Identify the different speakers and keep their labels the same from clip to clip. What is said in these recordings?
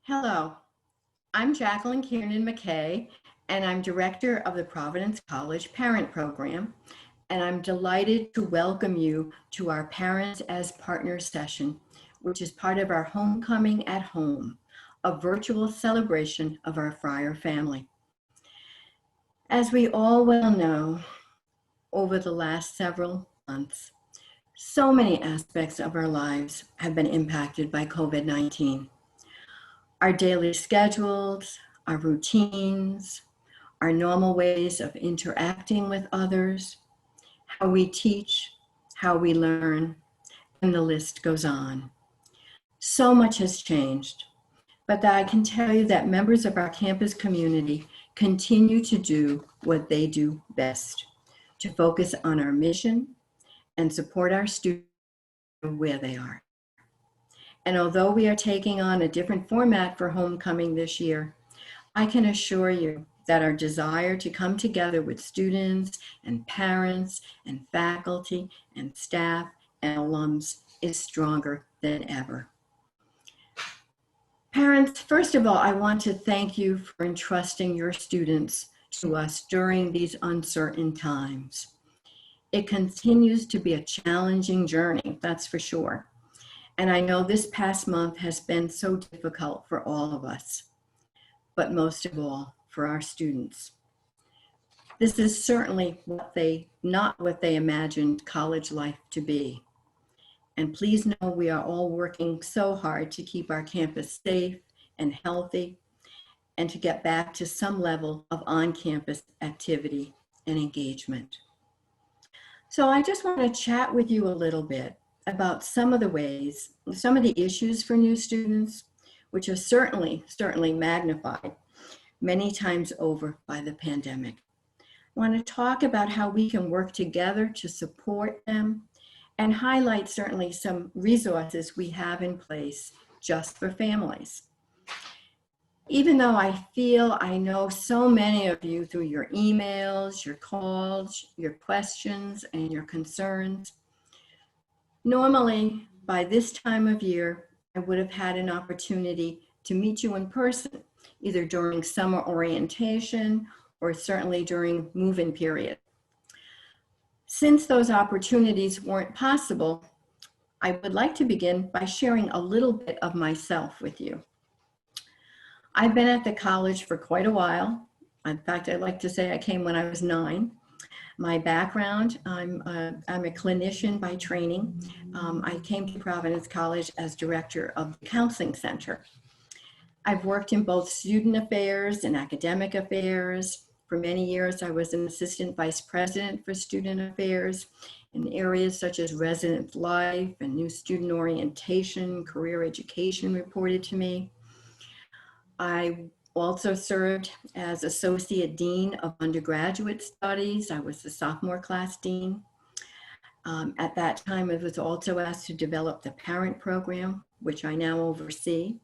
Speaker 1: Hello, I'm Jacqueline K, MacKay, and I'm director of the Providence College Parent Program, and I'm delighted to welcome you to our Parents as Partners session, which is part of our Homecoming at Home, a virtual celebration of our Friar family. As we all well know, over the last several months, so many aspects of our lives have been impacted by COVID-19. Our daily schedules, our routines, our normal ways of interacting with others, how we teach, how we learn, and the list goes on. So much has changed, but I can tell you that members of our campus community continue to do what they do best, to focus on our mission and support our students where they are. And although we are taking on a different format for homecoming this year, I can assure you that our desire to come together with students and parents and faculty and staff and alums is stronger than ever. Parents, first of all, I want to thank you for entrusting your students to us during these uncertain times. It continues to be a challenging journey, that's for sure. And I know this past month has been so difficult for all of us, but most of all, for our students. This is certainly not what they imagined college life to be. And please know we are all working so hard to keep our campus safe and healthy and to get back to some level of on-campus activity and engagement. So I just want to chat with you a little bit about some of the issues for new students, which are certainly magnified many times over by the pandemic. I want to talk about how we can work together to support them and highlight certainly some resources we have in place just for families. Even though I know so many of you through your emails, your calls, your questions, and your concerns, normally, by this time of year, I would have had an opportunity to meet you in person, either during summer orientation or certainly during move-in period. Since those opportunities weren't possible, I would like to begin by sharing a little bit of myself with you. I've been at the college for quite a while. In fact, I like to say I came when I was 9. My background, I'm a clinician by training. I came to Providence College as director of the counseling center. I've worked in both student affairs and academic affairs. For many years, I was an assistant vice president for student affairs in areas such as resident life and new student orientation, career education reported to me. I also served as Associate Dean of Undergraduate Studies. I was the sophomore class dean. At that time, I was also asked to develop the parent program, which I now oversee.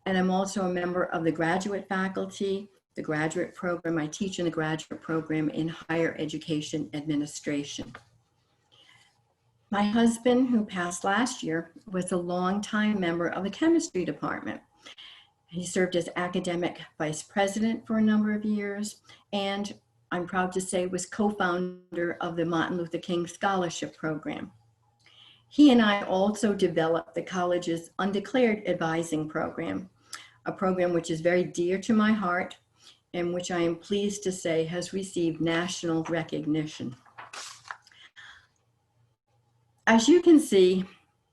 Speaker 1: And I'm also a member of the graduate faculty, the graduate program. I teach in the graduate program in higher education administration. My husband, who passed last year, was a longtime member of the chemistry department. He served as academic vice president for a number of years, and I'm proud to say was co-founder of the Martin Luther King Scholarship Program. He and I also developed the college's Undeclared Advising Program, a program which is very dear to my heart and which I am pleased to say has received national recognition. As you can see,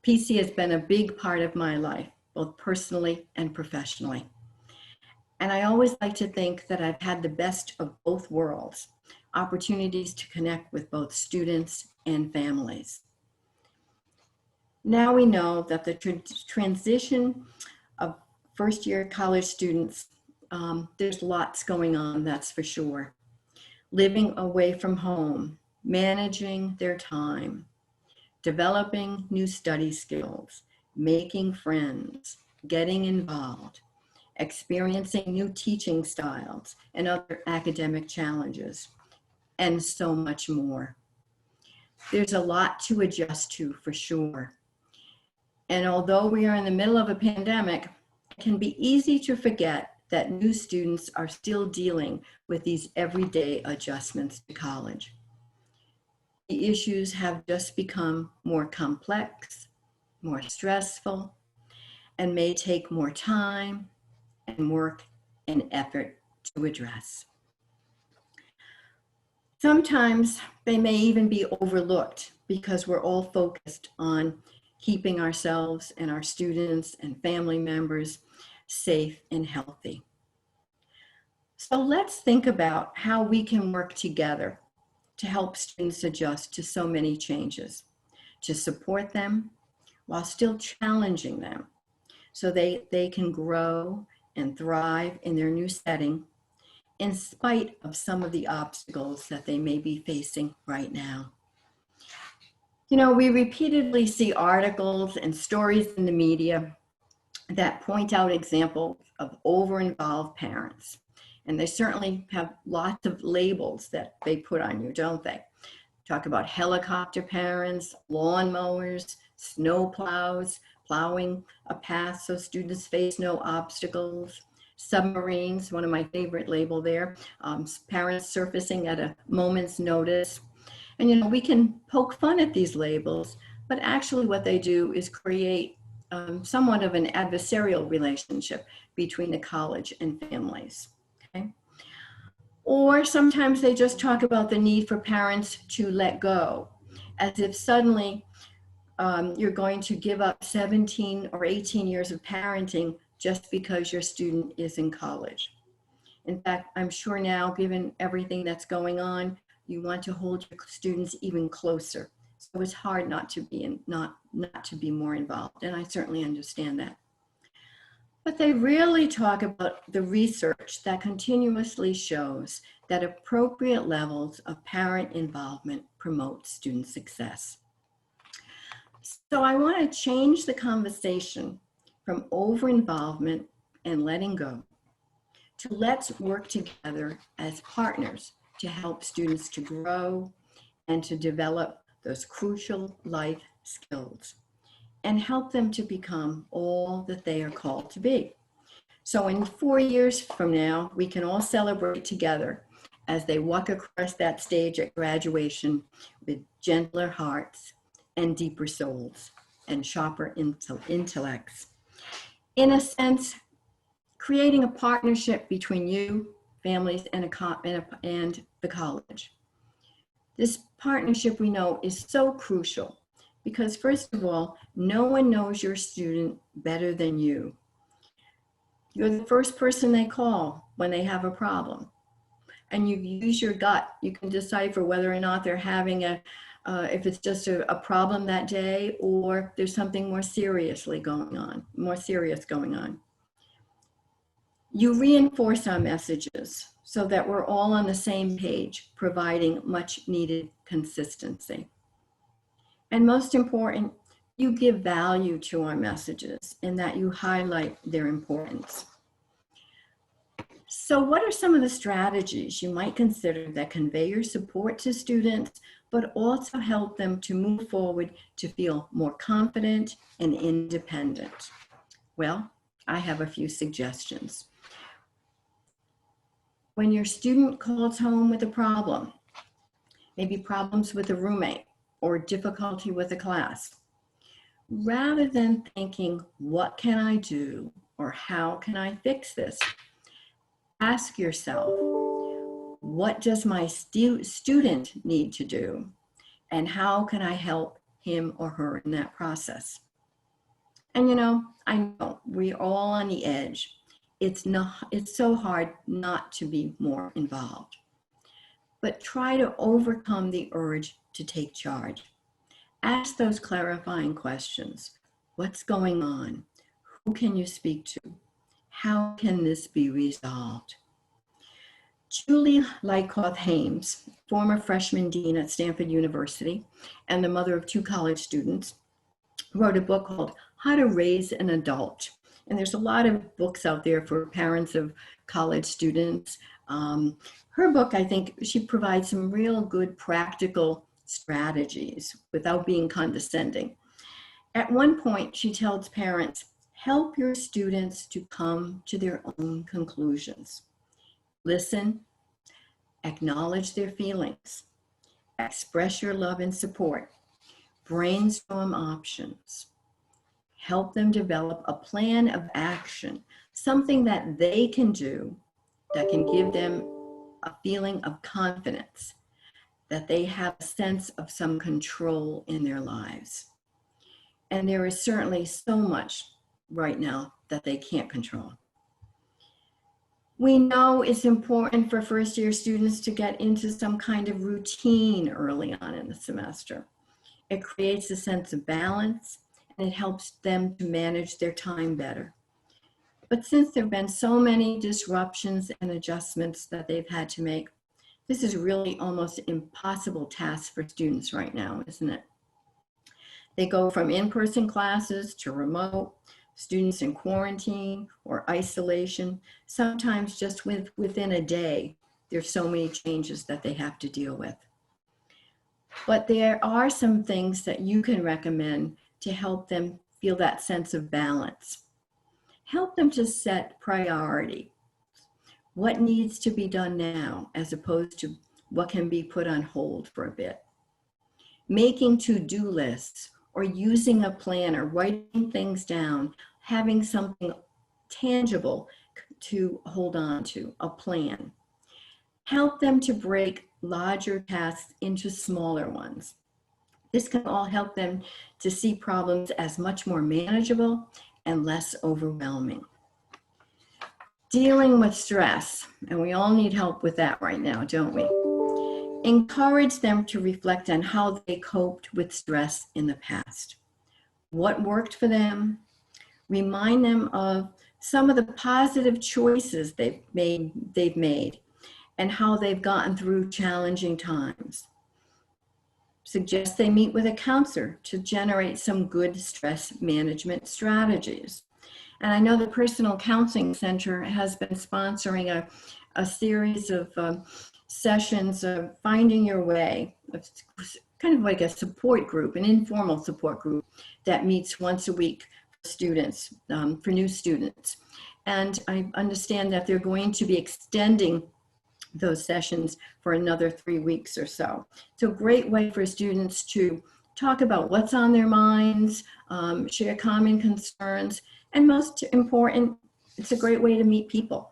Speaker 1: PC has been a big part of my life, both personally and professionally. And I always like to think that I've had the best of both worlds, opportunities to connect with both students and families. Now we know that the transition of first-year college students, there's lots going on, that's for sure. Living away from home, managing their time, developing new study skills, making friends, getting involved, experiencing new teaching styles and other academic challenges, and so much more. There's a lot to adjust to for sure. And although we are in the middle of a pandemic, it can be easy to forget that new students are still dealing with these everyday adjustments to college. The issues have just become more complex, more stressful, and may take more time and work and effort to address. Sometimes they may even be overlooked because we're all focused on keeping ourselves and our students and family members safe and healthy. So let's think about how we can work together to help students adjust to so many changes, to support them while still challenging them so they can grow and thrive in their new setting in spite of some of the obstacles that they may be facing right now. You know, we repeatedly see articles and stories in the media that point out examples of overinvolved parents. And they certainly have lots of labels that they put on you, don't they? Talk about helicopter parents, lawnmowers, snow plows, plowing a path so students face no obstacles, submarines, one of my favorite label there, parents surfacing at a moment's notice. And you know, we can poke fun at these labels, but actually what they do is create somewhat of an adversarial relationship between the college and families. Okay? Or sometimes they just talk about the need for parents to let go, as if suddenly you're going to give up 17 or 18 years of parenting just because your student is in college. In fact, I'm sure now, given everything that's going on, you want to hold your students even closer. So it's hard not to be not to be more involved, and I certainly understand that. But they really talk about the research that continuously shows that appropriate levels of parent involvement promote student success. So I want to change the conversation from over-involvement and letting go to let's work together as partners to help students to grow and to develop those crucial life skills and help them to become all that they are called to be. So in 4 years from now, we can all celebrate together as they walk across that stage at graduation with gentler hearts and deeper souls and sharper intellects. In a sense, creating a partnership between you, families, and the college. This partnership, we know, is so crucial because, first of all, no one knows your student better than you. You're the first person they call when they have a problem. And you use your gut. You can decipher whether or not they're having if it's just a problem that day or there's something more serious going on. You reinforce our messages so that we're all on the same page, providing much needed consistency. And most important, you give value to our messages in that you highlight their importance. So what are some of the strategies you might consider that convey your support to students, but also help them to move forward to feel more confident and independent? Well, I have a few suggestions. When your student calls home with a problem, maybe problems with a roommate or difficulty with a class, rather than thinking, what can I do or how can I fix this? Ask yourself, what does my student need to do and how can I help him or her in that process? And you know, I know we're all on the edge. It's so hard not to be more involved. But try to overcome the urge to take charge. Ask those clarifying questions. What's going on? Who can you speak to? How can this be resolved? Julie Lykoff-Hames, former freshman dean at Stanford University and the mother of 2 college students, wrote a book called How to Raise an Adult. And there's a lot of books out there for parents of college students. Her book, I think, she provides some real good practical strategies without being condescending. At one point, she tells parents, Help your students to come to their own conclusions. Listen, acknowledge their feelings, express your love and support, brainstorm options, help them develop a plan of action, something that they can do that can give them a feeling of confidence, that they have a sense of some control in their lives. And there is certainly so much right now that they can't control. We know it's important for first-year students to get into some kind of routine early on in the semester. It creates a sense of balance, and it helps them to manage their time better. But since there have been so many disruptions and adjustments that they've had to make, this is really almost an impossible task for students right now, isn't it? They go from in-person classes to remote, students in quarantine or isolation, sometimes just within a day. There's so many changes that they have to deal with. But there are some things that you can recommend to help them feel that sense of balance. Help them to set priority. What needs to be done now as opposed to what can be put on hold for a bit. Making to-do lists or using a planner, writing things down, having something tangible to hold on to, a plan. Help them to break larger tasks into smaller ones. This can all help them to see problems as much more manageable and less overwhelming. Dealing with stress, and we all need help with that right now, don't we? Encourage them to reflect on how they coped with stress in the past. What worked for them? Remind them of some of the positive choices they've made and how they've gotten through challenging times. Suggest they meet with a counselor to generate some good stress management strategies. And I know the Personal Counseling Center has been sponsoring a series of sessions of Finding Your Way. It's kind of like a support group, an informal support group that meets once a week for students, for new students. And I understand that they're going to be extending those sessions for another 3 weeks or so. So a great way for students to talk about what's on their minds, share common concerns, and most important, it's a great way to meet people.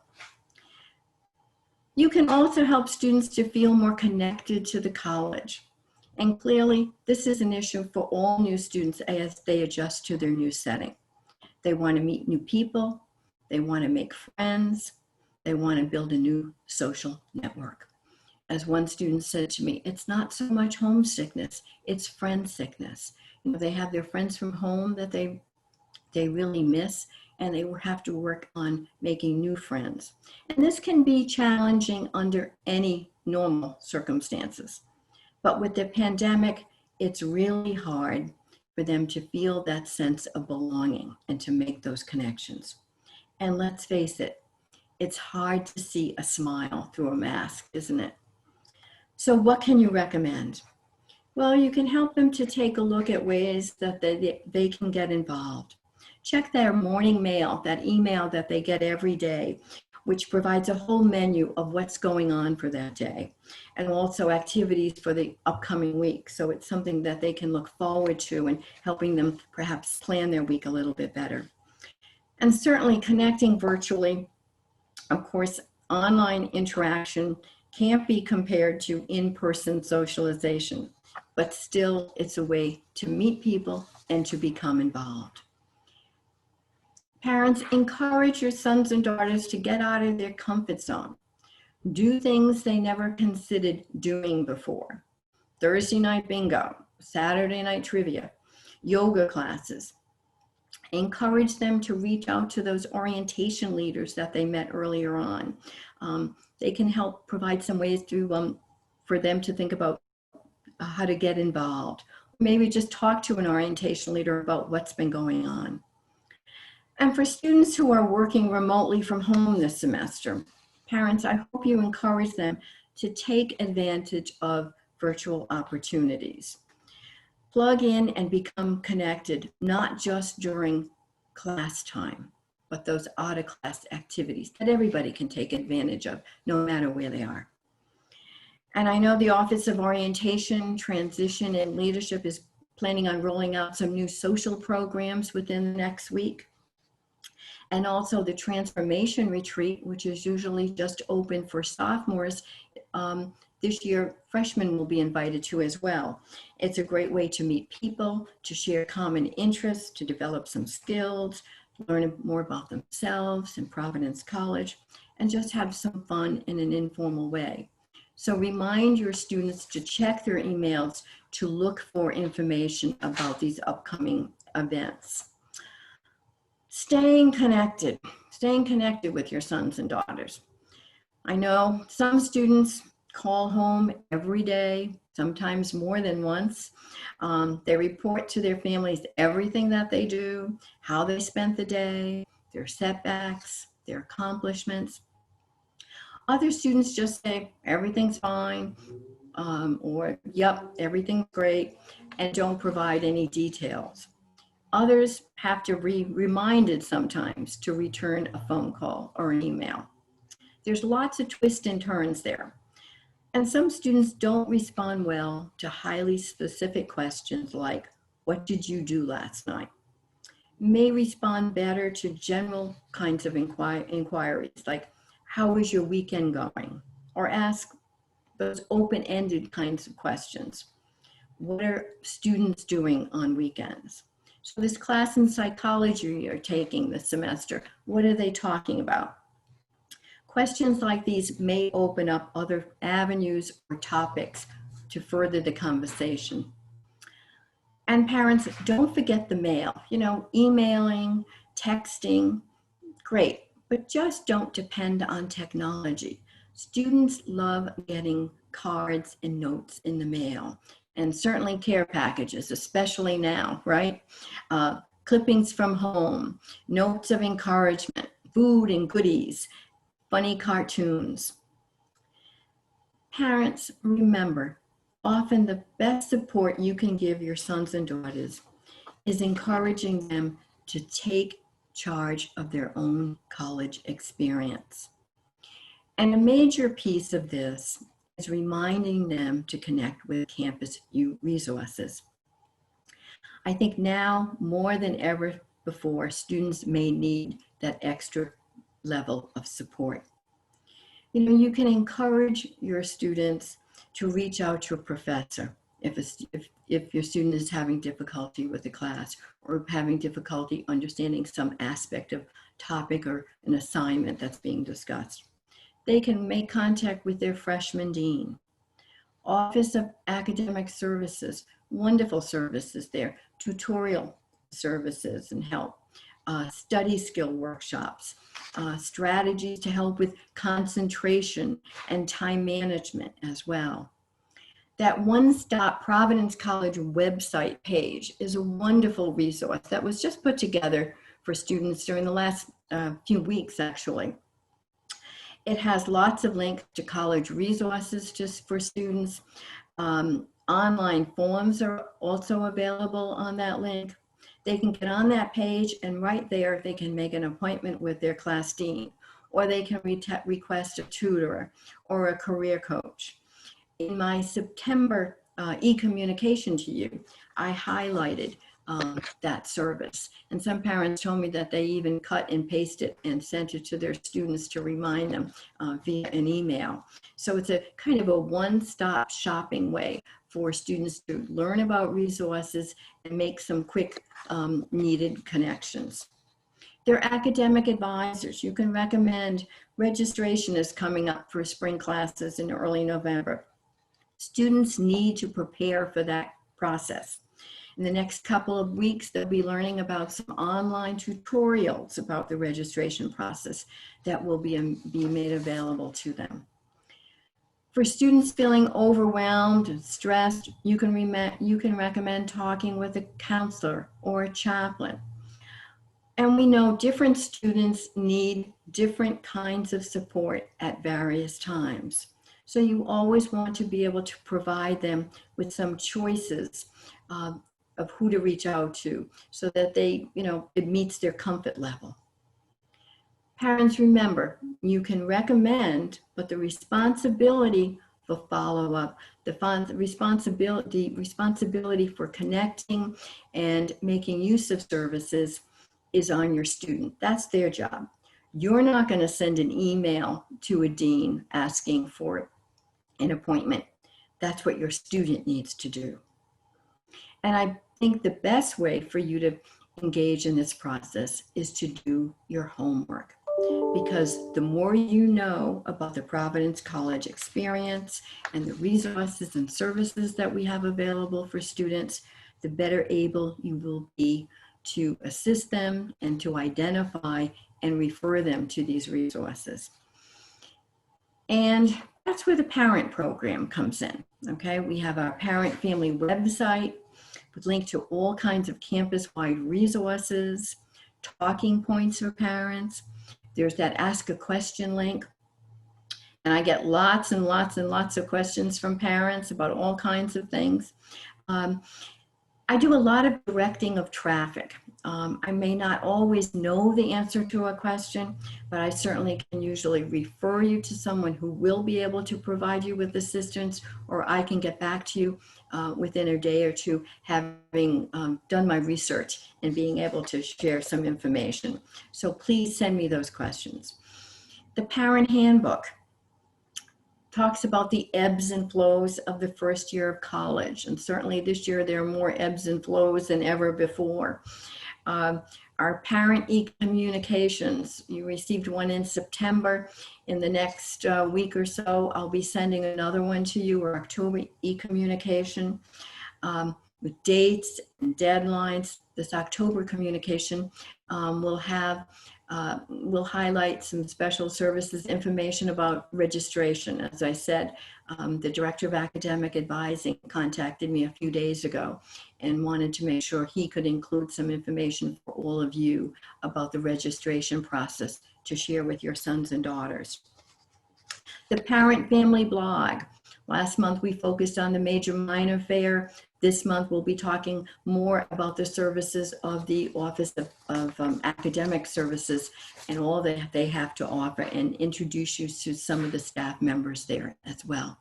Speaker 1: You can also help students to feel more connected to the college. And clearly, this is an issue for all new students as they adjust to their new setting. They want to meet new people, they want to make friends, they want to build a new social network. As one student said to me, it's not so much homesickness, it's friend sickness. You know, they have their friends from home that they really miss, and they will have to work on making new friends. And this can be challenging under any normal circumstances. But with the pandemic, it's really hard for them to feel that sense of belonging and to make those connections. And let's face it, it's hard to see a smile through a mask, isn't it? So what can you recommend? Well, you can help them to take a look at ways that they can get involved. Check their morning mail, that email that they get every day, which provides a whole menu of what's going on for that day, and also activities for the upcoming week. So it's something that they can look forward to and helping them perhaps plan their week a little bit better. And certainly connecting virtually, of course, online interaction can't be compared to in-person socialization, but still it's a way to meet people and to become involved. Parents, encourage your sons and daughters to get out of their comfort zone. Do things they never considered doing before. Thursday night bingo, Saturday night trivia, yoga classes. Encourage them to reach out to those orientation leaders that they met earlier on. They can help provide some ways for them to think about how to get involved. Maybe just talk to an orientation leader about what's been going on. And for students who are working remotely from home this semester, parents, I hope you encourage them to take advantage of virtual opportunities. Plug in and become connected, not just during class time, but those out-of-class activities that everybody can take advantage of, no matter where they are. And I know the Office of Orientation, Transition, and Leadership is planning on rolling out some new social programs within the next week. And also the Transformation Retreat, which is usually just open for sophomores. This year, freshmen will be invited to as well. It's a great way to meet people, to share common interests, to develop some skills, learn more about themselves in Providence College, and just have some fun in an informal way. So remind your students to check their emails to look for information about these upcoming events. Staying connected with your sons and daughters. I know some students call home every day, sometimes more than once. They report to their families everything that they do, how they spent the day, their setbacks, their accomplishments. Other students just say, everything's fine, or yep, everything's great, and don't provide any details. Others have to be reminded sometimes to return a phone call or an email. There's lots of twists and turns there. And some students don't respond well to highly specific questions like, what did you do last night? May respond better to general kinds of inquiries like, how was your weekend going? Or ask those open-ended kinds of questions. What are students doing on weekends? So this class in psychology you're taking this semester, what are they talking about? Questions like these may open up other avenues or topics to further the conversation. And parents, don't forget the mail. You know, emailing, texting, great, but just don't depend on technology. Students love getting cards and notes in the mail, and certainly care packages, especially now, right? Clippings from home, notes of encouragement, food and goodies, funny cartoons. Parents, remember, often the best support you can give your sons and daughters is encouraging them to take charge of their own college experience. And a major piece of this is reminding them to connect with campus resources. I think now more than ever before, students may need that extra level of support. You know, you can encourage your students to reach out to a professor if your student is having difficulty with the class or having difficulty understanding some aspect of topic or an assignment that's being discussed. They can make contact with their freshman dean. Office of Academic Services, wonderful services there, tutorial services and help, study skill workshops, strategies to help with concentration and time management as well. That one-stop Providence College website page is a wonderful resource that was just put together for students during the last few weeks, actually. It has lots of links to college resources just for students. Online forms are also available on that link. They can get on that page and right there, they can make an appointment with their class dean, or they can request a tutor or a career coach. In my September e-communication to you, I highlighted that service. And some parents told me that they even cut and pasted and sent it to their students to remind them via an email. So it's a kind of a one-stop shopping way for students to learn about resources and make some quick needed connections. They're academic advisors. You can recommend. Registration is coming up for spring classes in early November. Students need to prepare for that process. In the next couple of weeks, they'll be learning about some online tutorials about the registration process that will be made available to them. For students feeling overwhelmed and stressed, you can recommend talking with a counselor or a chaplain. And we know different students need different kinds of support at various times. So you always want to be able to provide them with some choices of who to reach out to so that they, it meets their comfort level. Parents, remember, you can recommend, but the responsibility for follow-up, the responsibility for connecting and making use of services is on your student. That's their job. You're not going to send an email to a dean asking for an appointment. That's what your student needs to do. And I think the best way for you to engage in this process is to do your homework, because the more you know about the Providence College experience and the resources and services that we have available for students, the better able you will be to assist them and to identify and refer them to these resources. And that's where the parent program comes in, okay? We have our parent family website with link to all kinds of campus-wide resources, talking points for parents. There's that ask a question link. And I get lots and lots and lots of questions from parents about all kinds of things. I do a lot of directing of traffic. I may not always know the answer to a question, but I certainly can usually refer you to someone who will be able to provide you with assistance, or I can get back to you within a day or two, having done my research and being able to share some information. So please send me those questions. The parent handbook talks about the ebbs and flows of the first year of college. And certainly this year, there are more ebbs and flows than ever before. Our parent e-communications, you received one in September. In the next week or so, I'll be sending another one to you, or October e-communication with dates and deadlines. This October communication will highlight some special services information about registration. As I said, the Director of Academic Advising contacted me a few days ago and wanted to make sure he could include some information for all of you about the registration process to share with your sons and daughters. The Parent Family Blog. Last month we focused on the Major Minor Fair. This month we'll be talking more about the services of the Office of Academic Services and all that they have to offer, and introduce you to some of the staff members there as well.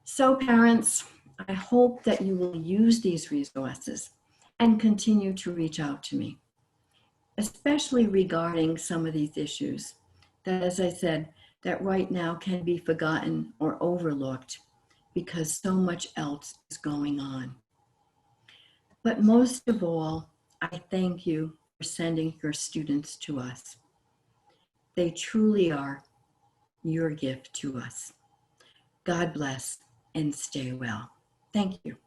Speaker 1: So parents, I hope that you will use these resources and continue to reach out to me, especially regarding some of these issues that, as I said, that right now can be forgotten or overlooked because so much else is going on. But most of all, I thank you for sending your students to us. They truly are your gift to us. God bless and stay well. Thank you.